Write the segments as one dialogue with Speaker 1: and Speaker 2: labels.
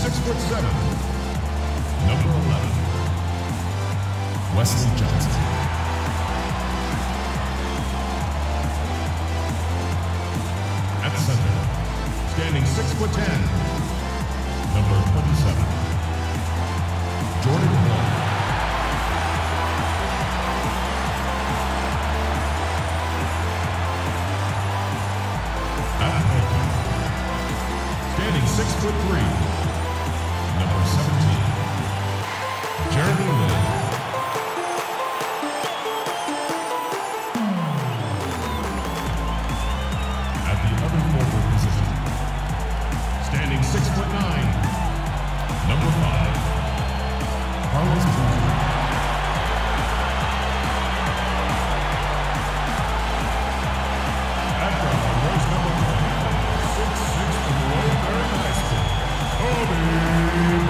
Speaker 1: 6'7", number 11, Wesley Johnson. At center, standing 6'10", number 27, Jordan Wall. At point, standing 6'3", number 17, Jeremy Lin. At the other forward position, standing 6'9", number 5, Kobe+Lin+Boozer. At guard, race number 10, 6'6" from Woodbury High School, Kobe+Lin+Boozer.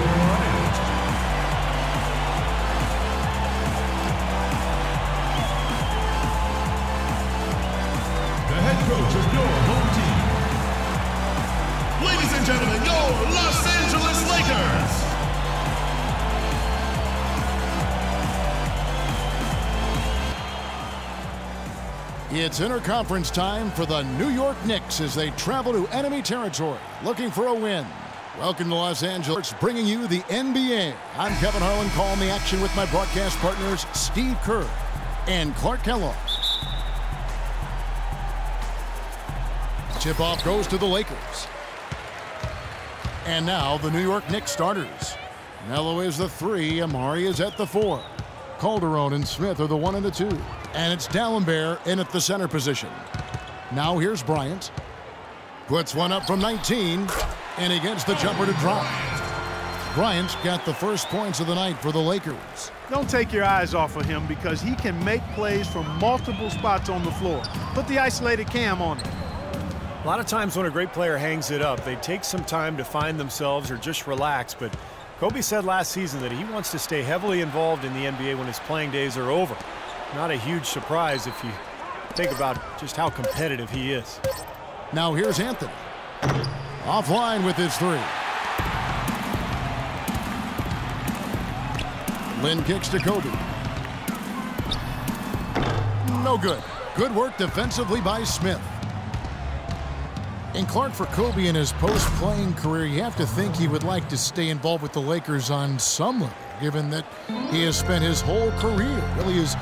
Speaker 1: The head coach of your home team. Ladies and gentlemen, your Los Angeles Lakers.
Speaker 2: It's interconference time for the New York Knicks as they travel to enemy territory looking for a win. Welcome to Los Angeles, bringing you the NBA. I'm Kevin Harlan, calling the action with my broadcast partners Steve Kerr and Clark Kellogg. Tip-off goes to the Lakers. And now the New York Knicks starters. Melo is the 3, Amari is at the 4. Calderon and Smith are the 1 and the 2. And it's D'Alembert in at the center position. Now here's Bryant. Puts one up from 19, and he gets the jumper to drop. Bryant's got the first points of the night for the Lakers.
Speaker 3: Don't take your eyes off of him because he can make plays from multiple spots on the floor. Put the isolated cam on him.
Speaker 4: A lot of times when a great player hangs it up, they take some time to find themselves or just relax. But Kobe said last season that he wants to stay heavily involved in the NBA when his playing days are over. Not a huge surprise if you think about just how competitive he is.
Speaker 2: Now here's Anthony. Offline with his 3. Lin kicks to Kobe. No good. Good work defensively by Smith. And Clark, for Kobe in his post-playing career, you have to think he would like to stay involved with the Lakers on some level, given that he has spent his whole career, really his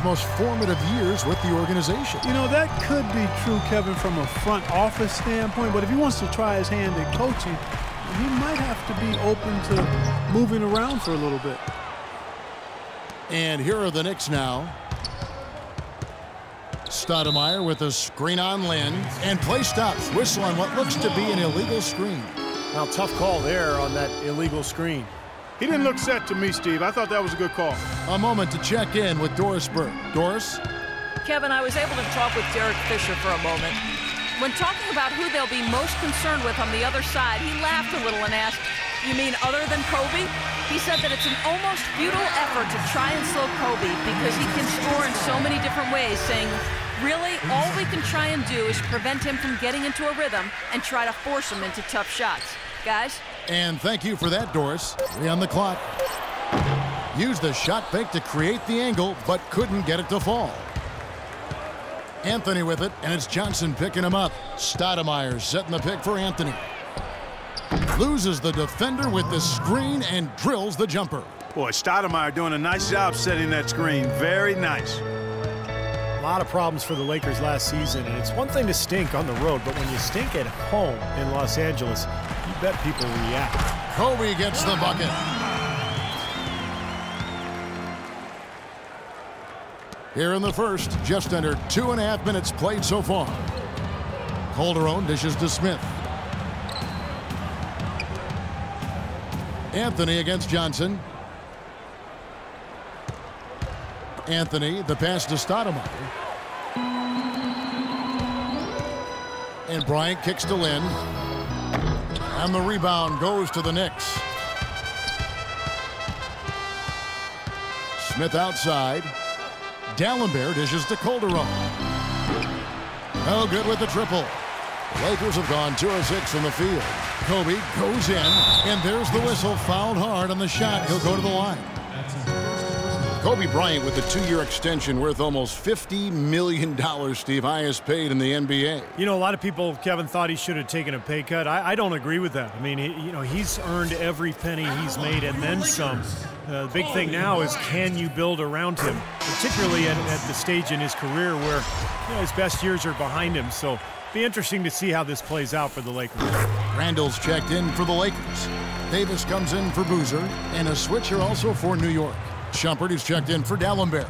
Speaker 2: most formative years with the organization.
Speaker 3: You know, that could be true, Kevin, from a front office standpoint, but if he wants to try his hand at coaching, he might have to be open to moving around for a little bit.
Speaker 2: And here are the Knicks now. Stoudemire with a screen on Lin, and play stops. Whistle on what looks to be an illegal screen.
Speaker 4: Now, tough call there on that illegal screen.
Speaker 3: He didn't look set to me, Steve. I thought that was a good call.
Speaker 2: A moment to check in with Doris Burke. Doris?
Speaker 5: Kevin, I was able to talk with Derek Fisher for a moment. When talking about who they'll be most concerned with on the other side, he laughed a little and asked, "You mean other than Kobe?" He said that it's an almost futile effort to try and slow Kobe because he can score in so many different ways, saying, really, all we can try and do is prevent him from getting into a rhythm and try to force him into tough shots. Guys?
Speaker 2: And thank you for that, Doris. 3 on the clock. Used the shot fake to create the angle, but couldn't get it to fall. Anthony with it, and it's Johnson picking him up. Stoudemire setting the pick for Anthony. Loses the defender with the screen and drills the jumper.
Speaker 3: Boy, Stoudemire doing a nice job setting that screen. Very nice.
Speaker 4: A lot of problems for the Lakers last season, and it's one thing to stink on the road, but when you stink at home in Los Angeles, you bet people react.
Speaker 2: Kobe gets the bucket. Here in the first, just under 2.5 minutes played so far. Calderon dishes to Smith. Anthony against Johnson. Anthony, the pass to Stoudemire. And Bryant kicks to Lin. And the rebound goes to the Knicks. Smith outside. D'Alembert dishes to Calderon. No good with the triple. Lakers have gone 2 of 6 from the field. Kobe goes in, and there's the whistle. Fouled hard on the shot. He'll go to the line. Kobe Bryant with a 2-year extension worth almost $50 million, Steve, highest paid in the NBA.
Speaker 4: You know, a lot of people, Kevin, thought he should have taken a pay cut. I don't agree with that. I mean, he's earned every penny he's made and then some. The big thing now is, can you build around him, particularly at the stage in his career where his best years are behind him. So be interesting to see how this plays out for the Lakers.
Speaker 2: Randall's checked in for the Lakers. Davis comes in for Boozer, and a switcher also for New York. Shumpert is checked in for Dallenberg.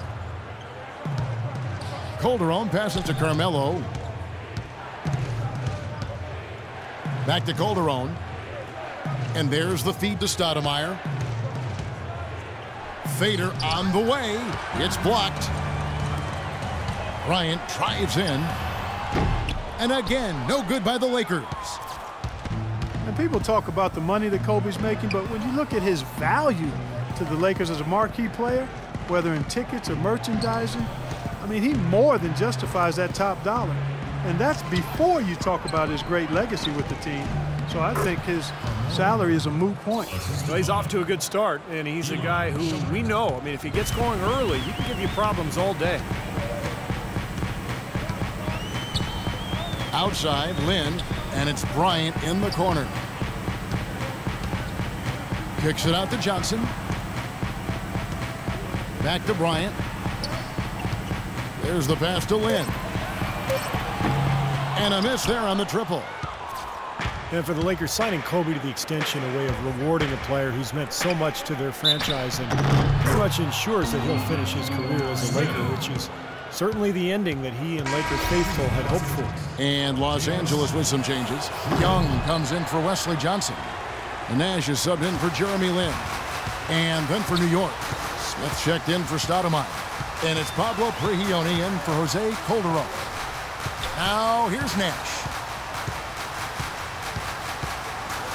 Speaker 2: Calderon passes to Carmelo. Back to Calderon. And there's the feed to Stoudemire. Fader on the way. It's blocked. Bryant drives in. And again, no good by the Lakers.
Speaker 3: And people talk about the money that Kobe's making, but when you look at his value to the Lakers as a marquee player, whether in tickets or merchandising, I mean, he more than justifies that top dollar. And that's before you talk about his great legacy with the team. So I think his salary is a moot point.
Speaker 4: Well, he's off to a good start, and he's a guy who we know, I mean, if he gets going early, he can give you problems all day.
Speaker 2: Outside, Lin, and it's Bryant in the corner. Kicks it out to Johnson. Back to Bryant. There's the pass to Lin. And a miss there on the triple.
Speaker 4: And for the Lakers, signing Kobe to the extension, a way of rewarding a player who's meant so much to their franchise and pretty much ensures that he'll finish his career as a Laker, which is certainly the ending that he and Laker faithful had hoped for.
Speaker 2: And Los Angeles with some changes. Young comes in for Wesley Johnson. And Nash is subbed in for Jeremy Lin. And then for New York, Smith checked in for Stoudemire. And it's Pablo Prigioni in for Jose Calderon. Now here's Nash.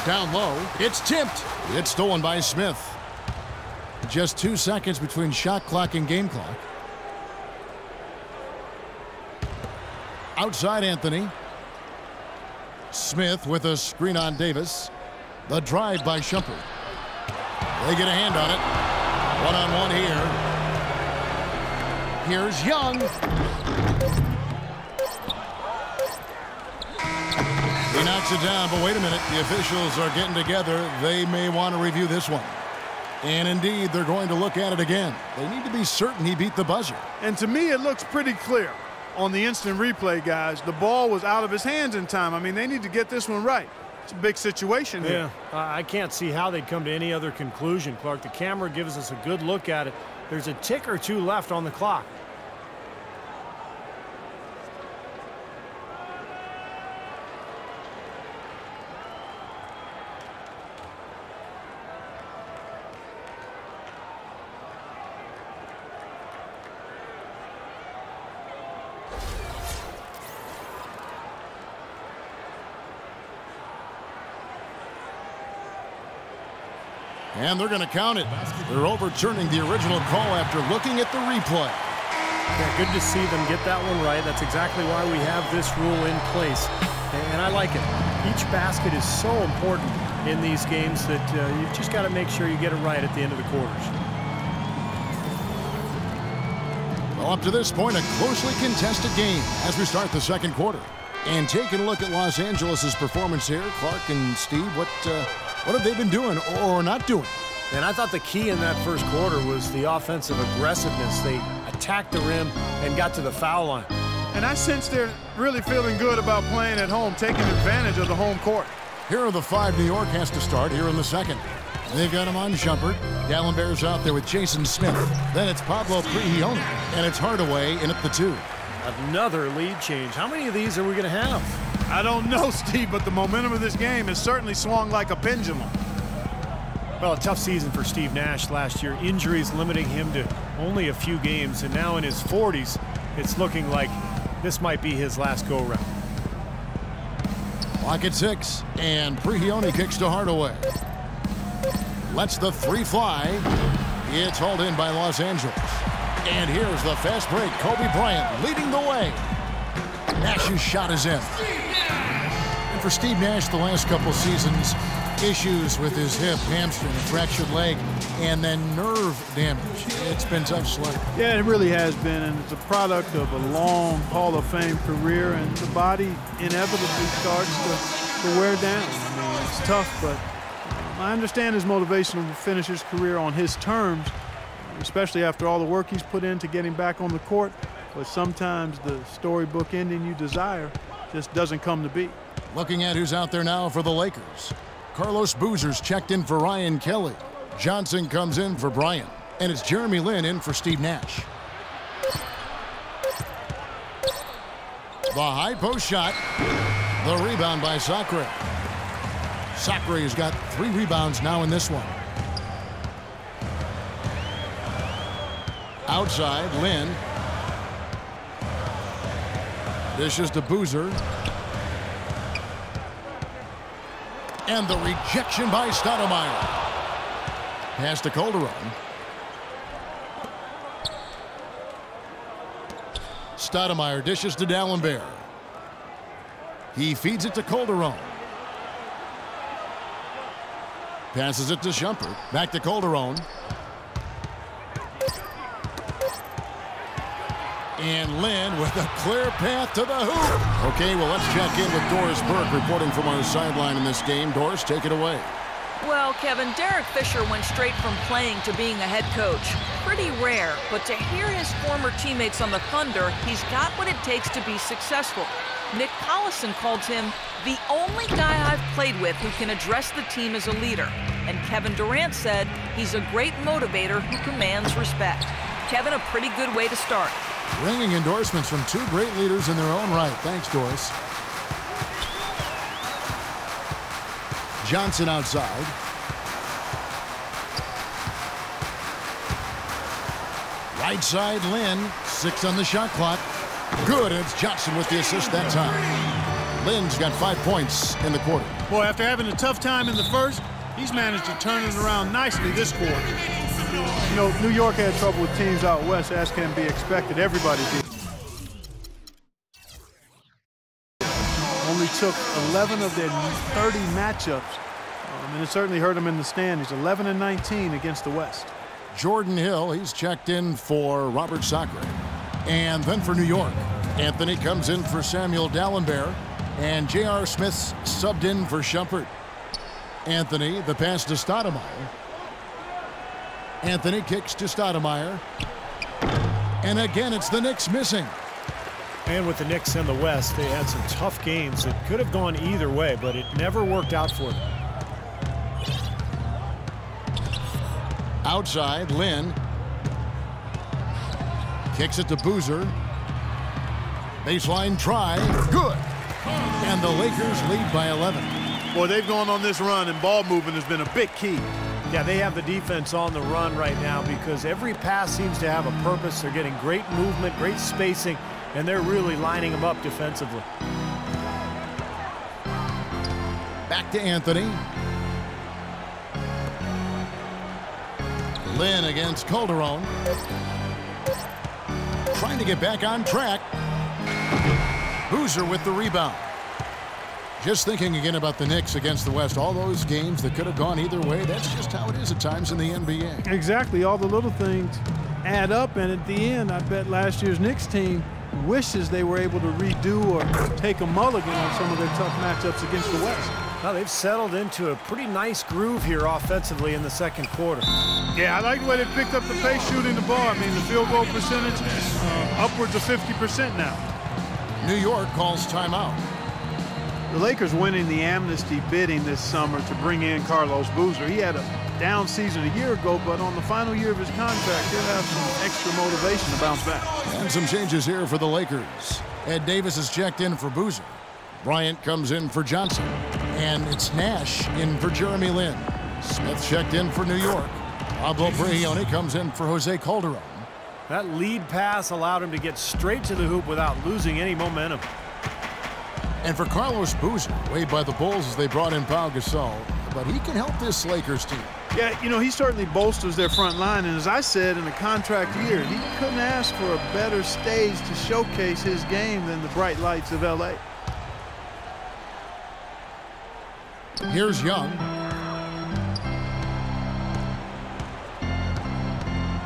Speaker 2: Down low, it's tipped. It's stolen by Smith. Just 2 seconds between shot clock and game clock. Outside Anthony. Smith with a screen on Davis. The drive by Shumpert. They get a hand on it. One-on-one here. Here's Young. He knocks it down, but wait a minute. The officials are getting together. They may want to review this one. And indeed, they're going to look at it again. They need to be certain he beat the buzzer.
Speaker 3: And to me, it looks pretty clear on the instant replay, guys. The ball was out of his hands in time. I mean, they need to get this one right. It's a big situation here.
Speaker 4: Yeah, I can't see how they'd come to any other conclusion, Clark. The camera gives us a good look at it. There's a tick or two left on the clock.
Speaker 2: And they're going to count it. They're overturning the original call after looking at the replay.
Speaker 4: Yeah, good to see them get that one right. That's exactly why we have this rule in place. And I like it. Each basket is so important in these games that you've just got to make sure you get it right at the end of the quarters.
Speaker 2: Well, up to this point, a closely contested game as we start the second quarter. And taking a look at Los Angeles' performance here, Clark and Steve, what have they been doing or not doing?
Speaker 4: And I thought the key in that first quarter was the offensive aggressiveness. They attacked the rim and got to the foul line.
Speaker 3: And I sense they're really feeling good about playing at home, taking advantage of the home court.
Speaker 2: Here are the 5 New York has to start here in the second. They've got him on Shumpert. Dallenberg's out there with Jason Smith. Then it's Pablo Prigioni, and it's Hardaway in at the 2.
Speaker 4: Another lead change. How many of these are we going to have?
Speaker 3: I don't know, Steve, but the momentum of this game has certainly swung like a pendulum.
Speaker 4: Well, a tough season for Steve Nash last year. Injuries limiting him to only a few games, and now in his 40s, it's looking like this might be his last go-round.
Speaker 2: Clock at 6, and Prigioni kicks to Hardaway. Lets the 3 fly. It's hauled in by Los Angeles. And here's the fast break. Kobe Bryant leading the way. Nash's shot is in. And for Steve Nash the last couple seasons, issues with his hip, hamstring, a fractured leg, and then nerve damage. It's been tough sledding.
Speaker 3: Yeah, it really has been, and it's a product of a long Hall of Fame career, and the body inevitably starts to wear down. I mean, it's tough, but I understand his motivation to finish his career on his terms, especially after all the work he's put in to get him back on the court. But sometimes the storybook ending you desire just doesn't come to be.
Speaker 2: Looking at who's out there now for the Lakers. Kobe+Lin+Boozer's checked in for Ryan Kelly. Johnson comes in for Bryant. And it's Jeremy Lin in for Steve Nash. The high post shot. The rebound by Sacre. Sacre has got 3 rebounds now in this one. Outside, Lin. Dishes to Boozer. And the rejection by Stoudemire. Pass to Calderon. Stoudemire dishes to Dallenberg. He feeds it to Calderon. Passes it to Shumpert. Back to Calderon. And Lin with a clear path to the hoop. Okay, well, let's check in with Doris Burke reporting from our sideline in this game. Doris, take it away.
Speaker 5: Well, Kevin, Derek Fisher went straight from playing to being a head coach. Pretty rare, but to hear his former teammates on the Thunder, he's got what it takes to be successful. Nick Collison called him the only guy I've played with who can address the team as a leader. And Kevin Durant said he's a great motivator who commands respect. Kevin, a pretty good way to start.
Speaker 2: Ringing endorsements from 2 great leaders in their own right. Thanks, Doris. Johnson outside. Right side, Lin. 6 on the shot clock. Good, and it's Johnson with the assist that time. Lin's got 5 points in the quarter.
Speaker 3: Boy, after having a tough time in the first, he's managed to turn it around nicely this quarter. You know, New York had trouble with teams out west, as can be expected. Everybody did. Only took 11 of their 30 matchups, and it certainly hurt them in the standings. 11-19 against the West.
Speaker 2: Jordan Hill, he's checked in for Robert Sacre. And then for New York, Anthony comes in for Samuel Dallenberg, and J.R. Smith's subbed in for Shumpert. Anthony, the pass to Stoudemire. Anthony kicks to Stoudemire. And again, it's the Knicks missing.
Speaker 4: And with the Knicks in the West, they had some tough games that could have gone either way, but it never worked out for them.
Speaker 2: Outside, Lin. Kicks it to Boozer. Baseline try. Good. And the Lakers lead by 11.
Speaker 3: Boy, they've gone on this run, and ball movement has been a big key.
Speaker 4: Yeah, they have the defense on the run right now because every pass seems to have a purpose. They're getting great movement, great spacing, and they're really lining them up defensively.
Speaker 2: Back to Anthony. Lin against Calderon. Trying to get back on track. Boozer with the rebound. Just thinking again about the Knicks against the West. All those games that could have gone either way. That's just how it is at times in the NBA.
Speaker 3: Exactly. All the little things add up, and at the end, I bet last year's Knicks team wishes they were able to redo or take a mulligan on some of their tough matchups against the West.
Speaker 4: Well, they've settled into a pretty nice groove here offensively in the second quarter.
Speaker 3: Yeah, I like the way they picked up the pace shooting the ball. I mean, the field goal percentage upwards of 50% now.
Speaker 2: New York calls timeout.
Speaker 3: The Lakers winning the amnesty bidding this summer to bring in Kobe+Lin+Boozer. He had a down season a year ago, but on the final year of his contract, he'll have some extra motivation to bounce back.
Speaker 2: And some changes here for the Lakers. Ed Davis is checked in for Boozer. Bryant comes in for Johnson. And it's Nash in for Jeremy Lin. Smith checked in for New York. Pablo Brigioni comes in for Jose Calderon.
Speaker 4: That lead pass allowed him to get straight to the hoop without losing any momentum.
Speaker 2: And for Kobe+Lin+Boozer, weighed by the Bulls as they brought in Pau Gasol, but he can help this Lakers team.
Speaker 3: Yeah, you know, he certainly bolsters their front line, and as I said, in a contract year, he couldn't ask for a better stage to showcase his game than the bright lights of L.A.
Speaker 2: Here's Young.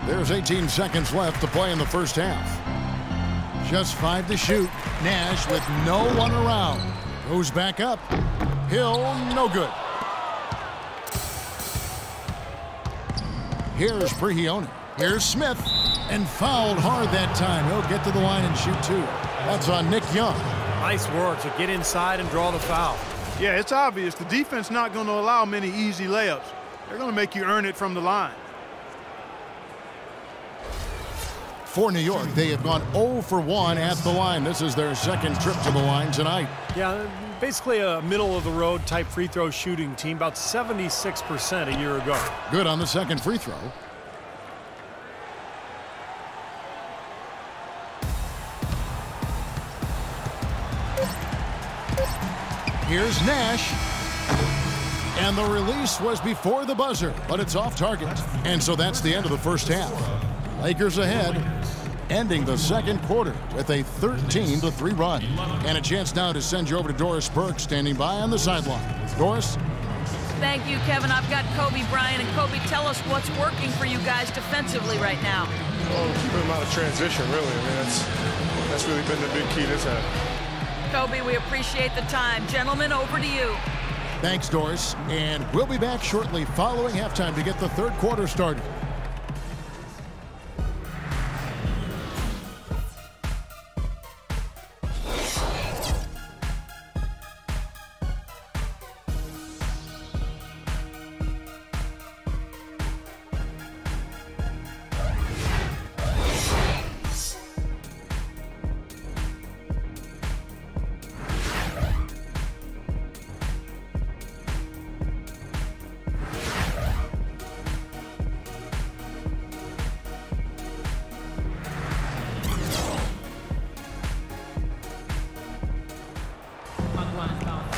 Speaker 2: There's 18 seconds left to play in the first half. Just 5 to shoot. Nash with no one around. Goes back up. Hill, no good. Here's Prigioni. Here's Smith. And fouled hard that time. He'll get to the line and shoot 2. That's on Nick Young.
Speaker 4: Nice work to get inside and draw the foul.
Speaker 3: Yeah, it's obvious. The defense not going to allow many easy layups. They're going to make you earn it from the line.
Speaker 2: For New York, they have gone 0 for 1 at the line. This is their second trip to the line tonight.
Speaker 4: Yeah, basically a middle-of-the-road type free throw shooting team, about 76% a year ago.
Speaker 2: Good on the second free throw. Here's Nash. And the release was before the buzzer, but it's off target. And so that's the end of the first half. Lakers ahead, ending the second quarter with a 13-3 run. And a chance now to send you over to Doris Burke, standing by on the sideline. Doris?
Speaker 5: Thank you, Kevin. I've got Kobe Bryant. And Kobe, tell us what's working for you guys defensively right now.
Speaker 6: Well, keeping them out of transition, really. I mean, that's really been the big key this half.
Speaker 5: Kobe, we appreciate the time. Gentlemen, over to you.
Speaker 2: Thanks, Doris. And we'll be back shortly following halftime to get the third quarter started.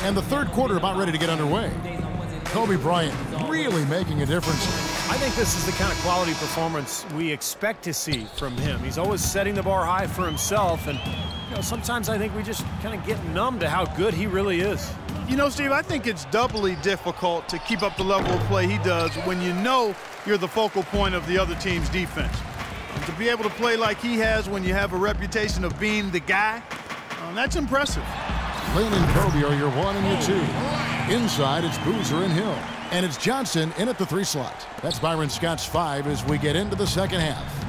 Speaker 2: And the third quarter about ready to get underway. Kobe Bryant really making a difference.
Speaker 4: I think this is the kind of quality performance we expect to see from him. He's always setting the bar high for himself, and sometimes I think we just kind of get numb to how good he really is.
Speaker 3: You know, Steve, I think it's doubly difficult to keep up the level of play he does when you know you're the focal point of the other team's defense. And to be able to play like he has when you have a reputation of being the guy, that's impressive.
Speaker 2: Lin and Kobe are your 1 and your 2. Inside, it's Boozer and Hill. And it's Johnson in at the 3 slot. That's Byron Scott's 5 as we get into the second half.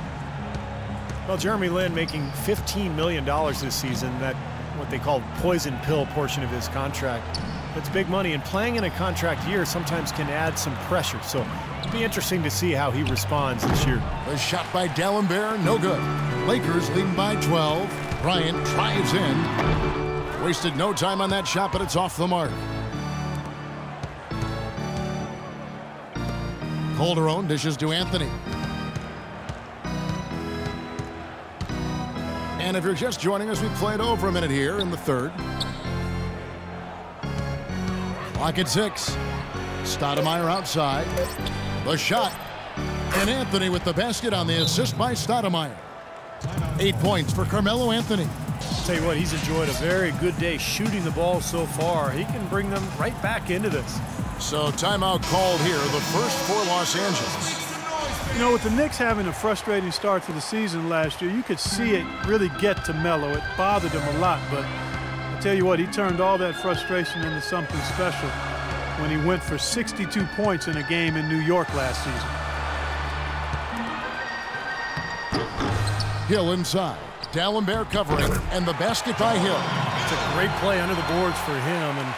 Speaker 4: Well, Jeremy Lin making $15 million this season, that what they call poison pill portion of his contract. That's big money, and playing in a contract year sometimes can add some pressure. So it'll be interesting to see how he responds this year.
Speaker 2: The shot by D'Alembert, no good. Lakers leading by 12. Bryant drives in. Wasted no time on that shot, but it's off the mark. Calderon dishes to Anthony. And if you're just joining us, we've played over a minute here in the third. Clock at 6. Stoudemire outside. The shot. And Anthony with the basket on the assist by Stoudemire. 8 points for Carmelo Anthony.
Speaker 4: Tell you what, he's enjoyed a very good day shooting the ball so far. He can bring them right back into this.
Speaker 2: So timeout called here, the first for Los Angeles.
Speaker 3: You know, with the Knicks having a frustrating start to the season last year, you could see it really get to Melo. It bothered him a lot, but I tell you what, he turned all that frustration into something special when he went for 62 points in a game in New York last season.
Speaker 2: Hill inside. D'Alembert covering, and the basket by Hill.
Speaker 4: It's a great play under the boards for him, and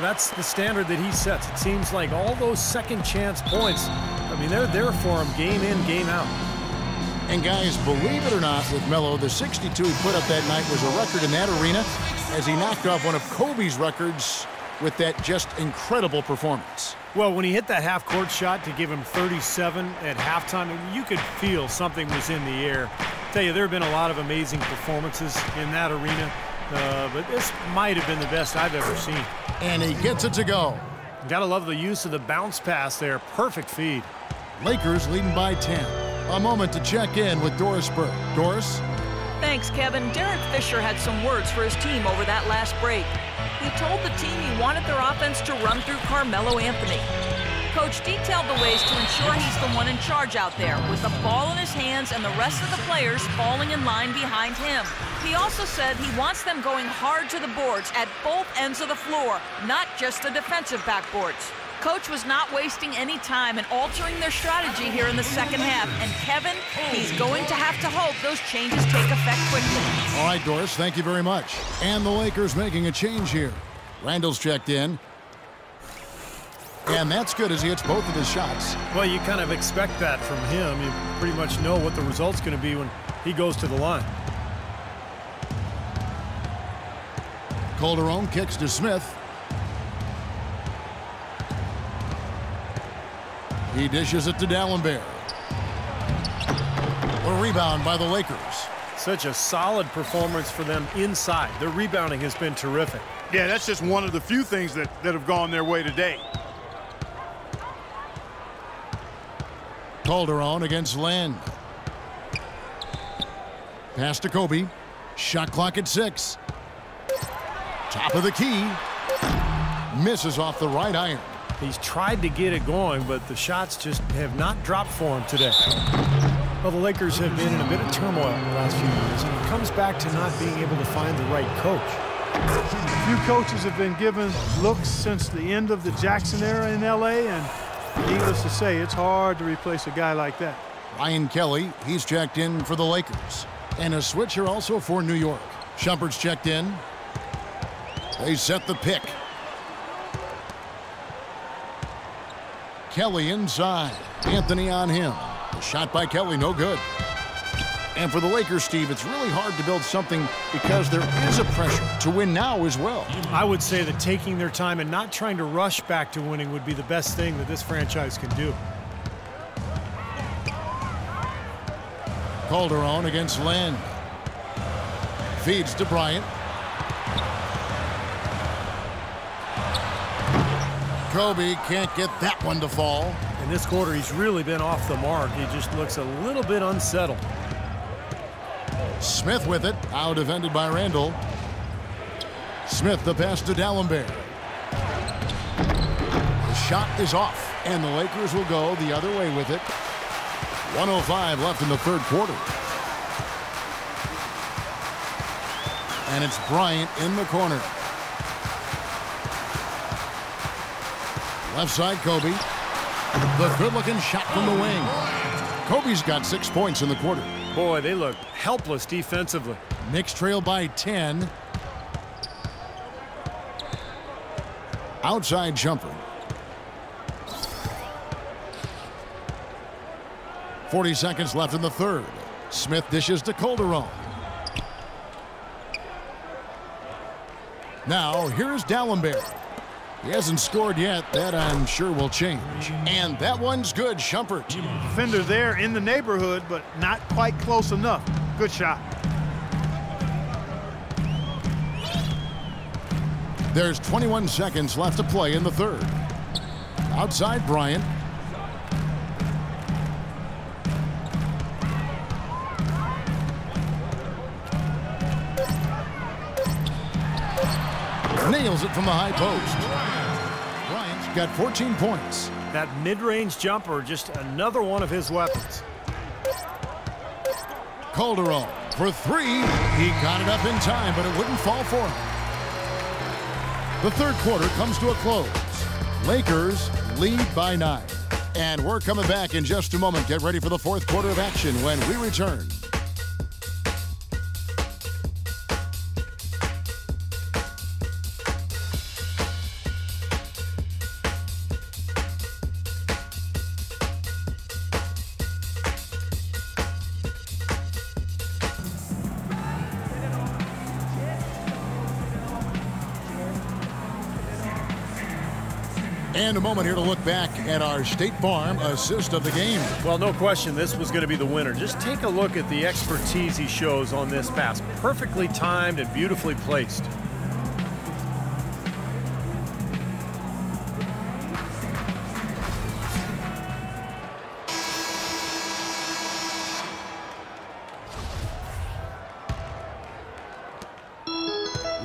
Speaker 4: that's the standard that he sets. It seems like all those second chance points, I mean, they're there for him game in, game out.
Speaker 2: And guys, believe it or not, with Melo, the 62 he put up that night was a record in that arena as he knocked off one of Kobe's records with that just incredible performance.
Speaker 4: Well, when he hit that half-court shot to give him 37 at halftime, you could feel something was in the air. I tell you, there have been a lot of amazing performances in that arena, but this might have been the best I've ever seen.
Speaker 2: And he gets it to go.
Speaker 4: Gotta love the use of the bounce pass there. Perfect feed.
Speaker 2: Lakers leading by 10. A moment to check in with Doris Burke. Doris?
Speaker 5: Thanks, Kevin. Derek Fisher had some words for his team over that last break. he told the team he wanted their offense to run through Carmelo Anthony. Coach detailed the ways to ensure he's the one in charge out there, with the ball in his hands and the rest of the players falling in line behind him. He also said he wants them going hard to the boards at both ends of the floor, not just the defensive backboards. Coach was not wasting any time in altering their strategy here in the second half. And Kevin, he's going to have to hope those changes take effect quickly.
Speaker 2: All right, Doris, thank you very much. And the Lakers making a change here. Randall's checked in. And that's good as he hits both of his shots.
Speaker 4: Well, you kind of expect that from him. You pretty much know what the result's going to be when he goes to the line.
Speaker 2: Calderon kicks to Smith. He dishes it to Dallenberg. A rebound by the Lakers.
Speaker 4: Such a solid performance for them inside. Their rebounding has been terrific.
Speaker 3: Yeah, that's just one of the few things that have gone their way today.
Speaker 2: Calderon against Lin. Pass to Kobe. Shot clock at 6. Top of the key. Misses off the right iron.
Speaker 4: He's tried to get it going, but the shots just have not dropped for him today. Well, the Lakers have been in a bit of turmoil the last few years, and it comes back to not being able to find the right coach.
Speaker 3: A few coaches have been given looks since the end of the Jackson era in L.A., and needless to say, it's hard to replace a guy like that.
Speaker 2: Ryan Kelly, he's checked in for the Lakers. And a switcher also for New York. Shumpert's checked in. They set the pick. Kelly inside. Anthony on him. The shot by Kelly, no good. And for the Lakers, Steve, it's really hard to build something because there is a pressure to win now as well.
Speaker 4: I would say that taking their time and not trying to rush back to winning would be the best thing that this franchise can do.
Speaker 2: Calderon against Lin. Feeds to Bryant. Kobe can't get that one to fall.
Speaker 4: In this quarter, he's really been off the mark. He just looks a little bit unsettled.
Speaker 2: Smith with it, out defended by Randall. Smith the pass to Dallenberg. The shot is off, and the Lakers will go the other way with it. 1:05 left in the third quarter. And it's Bryant in the corner. Left side, Kobe. The good-looking shot from the wing. Kobe's got 6 points in the quarter.
Speaker 4: Boy, they look helpless defensively.
Speaker 2: Knicks trail by 10. Outside jumper. 40 seconds left in the third. Smith dishes to Calderon. Now, here's Dallenberg. He hasn't scored yet. That, I'm sure, will change. And that one's good, Shumpert.
Speaker 3: Defender there in the neighborhood, but not quite close enough. Good shot.
Speaker 2: There's 21 seconds left to play in the third. Outside, Bryant. Nails it from the high post. Bryant's got 14 points.
Speaker 4: That mid-range jumper, just another one of his weapons.
Speaker 2: Calderon for 3. He got it up in time, but it wouldn't fall for him. The third quarter comes to a close. Lakers lead by 9. And we're coming back in just a moment. Get ready for the fourth quarter of action when we return. And a moment here to look back at our State Farm assist of the game.
Speaker 4: Well, no question, this was going to be the winner. Just take a look at the expertise he shows on this pass. Perfectly timed and beautifully placed.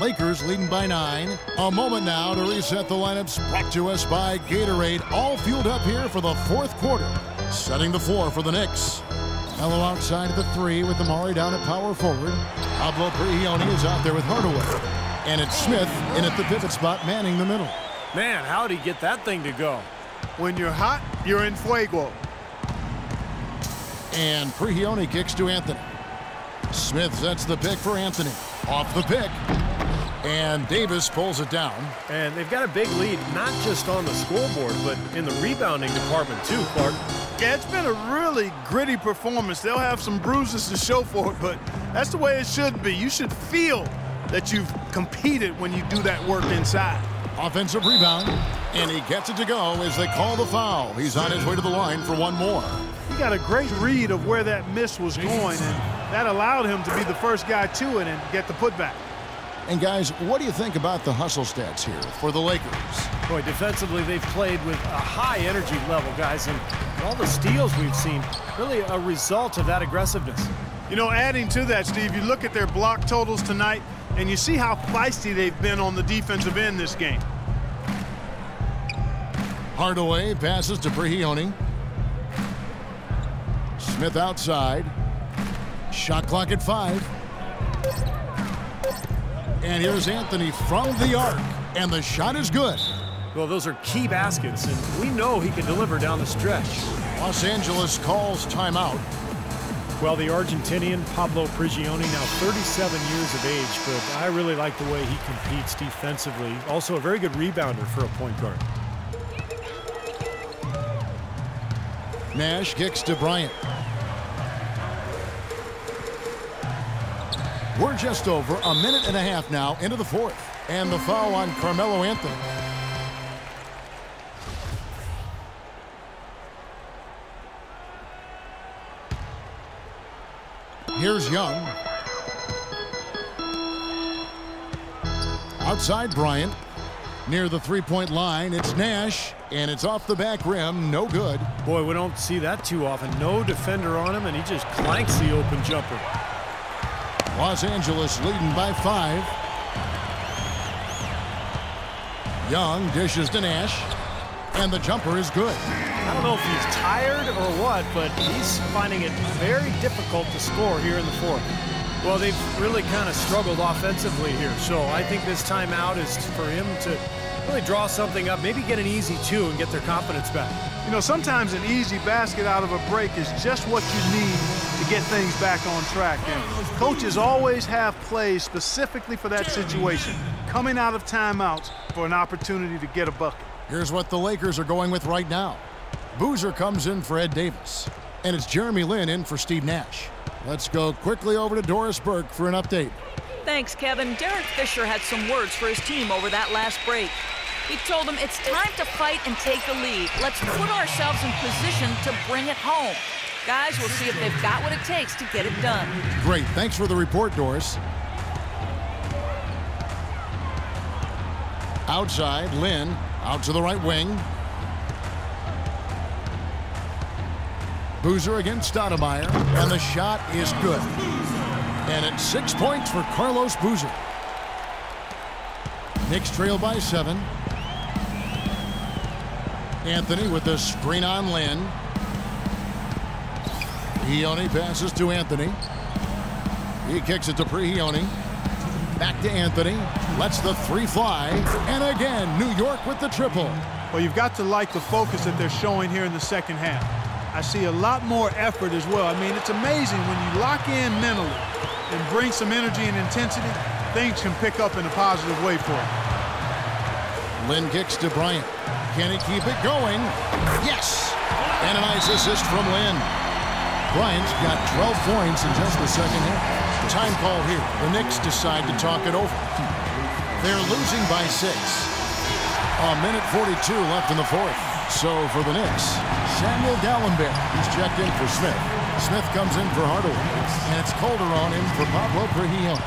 Speaker 2: Lakers leading by 9. A moment now to reset the lineups, brought to us by Gatorade. All fueled up here for the fourth quarter. Setting the floor for the Knicks. Melo outside of the 3 with Amari down at power forward. Pablo Prigioni is out there with Hardaway. And it's Smith in at the pivot spot, manning the middle.
Speaker 4: Man, how'd he get that thing to go?
Speaker 3: When you're hot, you're in fuego.
Speaker 2: And Prigioni kicks to Anthony. Smith sets the pick for Anthony. Off the pick. And Davis pulls it down.
Speaker 4: And they've got a big lead, not just on the scoreboard, but in the rebounding department too, Clark.
Speaker 3: Yeah, it's been a really gritty performance. They'll have some bruises to show for it, but that's the way it should be. You should feel that you've competed when you do that work inside.
Speaker 2: Offensive rebound, and he gets it to go as they call the foul. He's on his way to the line for one more.
Speaker 3: He got a great read of where that miss was going, and that allowed him to be the first guy to it and get the putback.
Speaker 2: And guys, what do you think about the hustle stats here for the Lakers?
Speaker 4: Boy, defensively, they've played with a high energy level, guys, and all the steals we've seen, really a result of that aggressiveness.
Speaker 3: You know, adding to that, Steve, you look at their block totals tonight, and you see how feisty they've been on the defensive end this game.
Speaker 2: Hardaway passes to Prigioni. Smith outside. Shot clock at 5. And here's Anthony from the arc. And the shot is good.
Speaker 4: Well, those are key baskets, and we know he can deliver down the stretch.
Speaker 2: Los Angeles calls timeout.
Speaker 4: Well, the Argentinian, Pablo Prigioni, now 37 years of age, but I really like the way he competes defensively. Also a very good rebounder for a point guard.
Speaker 2: Nash kicks to Bryant. We're just over a minute and a half now into the fourth. And the foul on Carmelo Anthony. Here's Young. Outside Bryant. Near the three-point line, it's Nash. And it's off the back rim, no good.
Speaker 4: Boy, we don't see that too often. No defender on him, and he just clanks the open jumper.
Speaker 2: Los Angeles leading by 5. Young dishes to Nash, and the jumper is good.
Speaker 4: I don't know if he's tired or what, but he's finding it very difficult to score here in the fourth. Well, they've really kind of struggled offensively here, so I think this timeout is for him to really draw something up, maybe get an easy 2 and get their confidence back.
Speaker 3: You know, sometimes an easy basket out of a break is just what you need to get things back on track. And coaches always have plays specifically for that situation, coming out of timeouts for an opportunity to get a bucket.
Speaker 2: Here's what the Lakers are going with right now. Boozer comes in for Ed Davis, and it's Jeremy Lin in for Steve Nash. Let's go quickly over to Doris Burke for an update.
Speaker 5: Thanks, Kevin. Derek Fisher had some words for his team over that last break. He told them it's time to fight and take the lead. Let's put ourselves in position to bring it home. Guys, we'll see if they've got what it takes to get it done.
Speaker 2: Great. Thanks for the report, Doris. Outside, Lin out to the right wing. Boozer against Stoudemire, and the shot is good. And it's 6 points for Carlos Boozer. Knicks trail by 7. Anthony with the screen on Lin. Prigioni passes to Anthony. He kicks it to Prigioni. Back to Anthony. Lets the 3 fly. And again, New York with the triple.
Speaker 3: Well, you've got to like the focus that they're showing here in the second half. I see a lot more effort as well. I mean, it's amazing when you lock in mentally and bring some energy and intensity, things can pick up in a positive way for him.
Speaker 2: Lin kicks to Bryant. Can he keep it going? Yes! And a nice assist from Lin. Bryant's got 12 points in just the second half. Time call here. The Knicks decide to talk it over. They're losing by 6. A minute 42 left in the fourth. So for the Knicks, Samuel Gallenberg. He's checked in for Smith. Smith comes in for Hardaway. And it's Calderon in for Pablo Prigioni.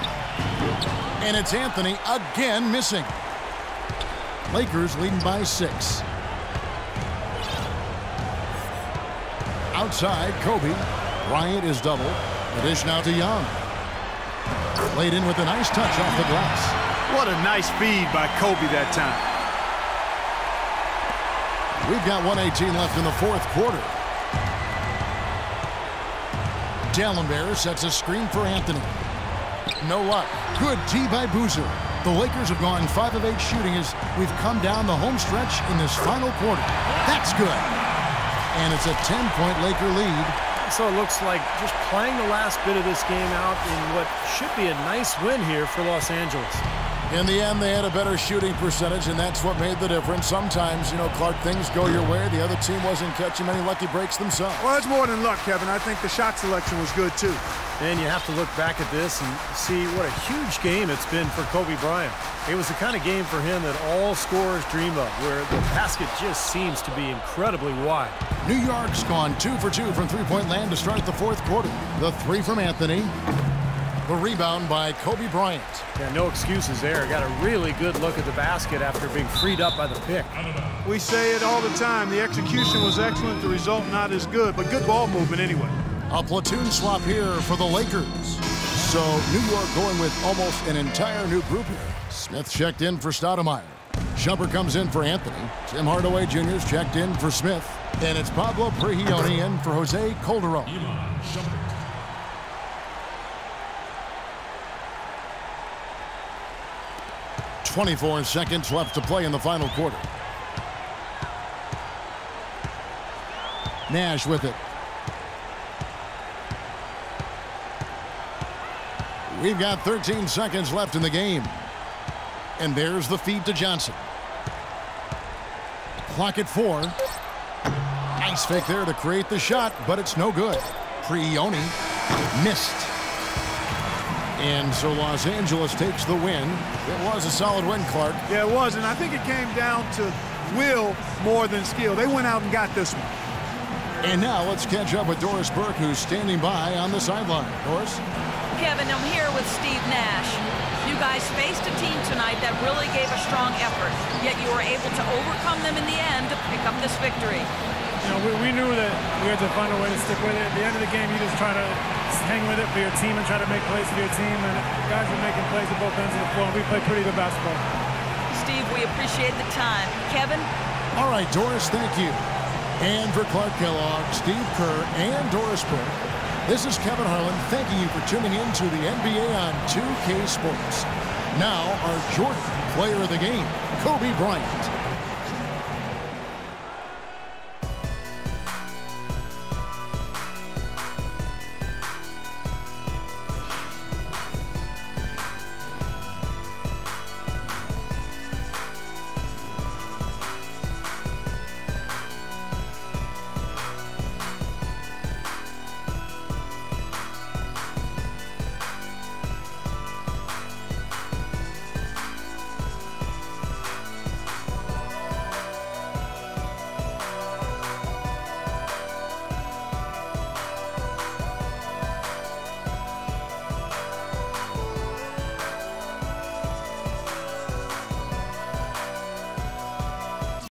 Speaker 2: And it's Anthony again missing. Lakers leading by 6. Outside, Kobe. Bryant is doubled. The dish now to Young. Laid in with a nice touch off the glass.
Speaker 3: What a nice feed by Kobe that time.
Speaker 2: We've got 1:18 left in the fourth quarter. Dallenberg sets a screen for Anthony. No luck. Good D by Boozer. The Lakers have gone 5 of 8 shooting as we've come down the home stretch in this final quarter. That's good. And it's a 10-point Laker lead.
Speaker 4: So it looks like just playing the last bit of this game out in what should be a nice win here for Los Angeles.
Speaker 2: In the end, they had a better shooting percentage, and that's what made the difference. Sometimes, Clark, things go your way. The other team wasn't catching many lucky breaks themselves.
Speaker 3: Well, it's more than luck, Kevin. I think the shot selection was good, too.
Speaker 4: And you have to look back at this and see what a huge game it's been for Kobe Bryant. It was the kind of game for him that all scorers dream of, where the basket just seems to be incredibly wide.
Speaker 2: New York's gone 2 for 2 from three-point land to start the fourth quarter. The three from Anthony. The rebound by Kobe Bryant.
Speaker 4: Yeah, no excuses there. Got a really good look at the basket after being freed up by the pick.
Speaker 3: We say it all the time. The execution was excellent. The result not as good, but good ball movement anyway.
Speaker 2: A platoon swap here for the Lakers. So New York going with almost an entire new group here. Smith checked in for Stoudemire. Shumpert comes in for Anthony. Tim Hardaway Jr.'s checked in for Smith. And it's Pablo Prigioni in for Jose Calderon. 24 seconds left to play in the final quarter. Nash with it. We've got 13 seconds left in the game. And there's the feed to Johnson. Clock at 4. Nice fake there to create the shot, but it's no good. Prigioni missed. And so Los Angeles takes the win. It was a solid win, Clark.
Speaker 3: Yeah, it was, and I think it came down to will more than skill. They went out and got this one.
Speaker 2: And now let's catch up with Doris Burke, who's standing by on the sideline. Doris?
Speaker 5: Kevin, I'm here with Steve Nash. You guys faced a team tonight that really gave a strong effort, yet you were able to overcome them in the end to pick up this victory.
Speaker 7: We knew that we had to find a way to stick with it. At the end of the game, you just try to hang with it for your team and try to make plays for your team. And guys are making plays at both ends of the floor. And we played pretty good basketball.
Speaker 5: Steve, we appreciate the time. Kevin?
Speaker 2: All right, Doris, thank you. And for Clark Kellogg, Steve Kerr, and Doris Burke, this is Kevin Harlan thanking you for tuning in to the NBA on 2K Sports. Now, our Jordan player of the game, Kobe Bryant.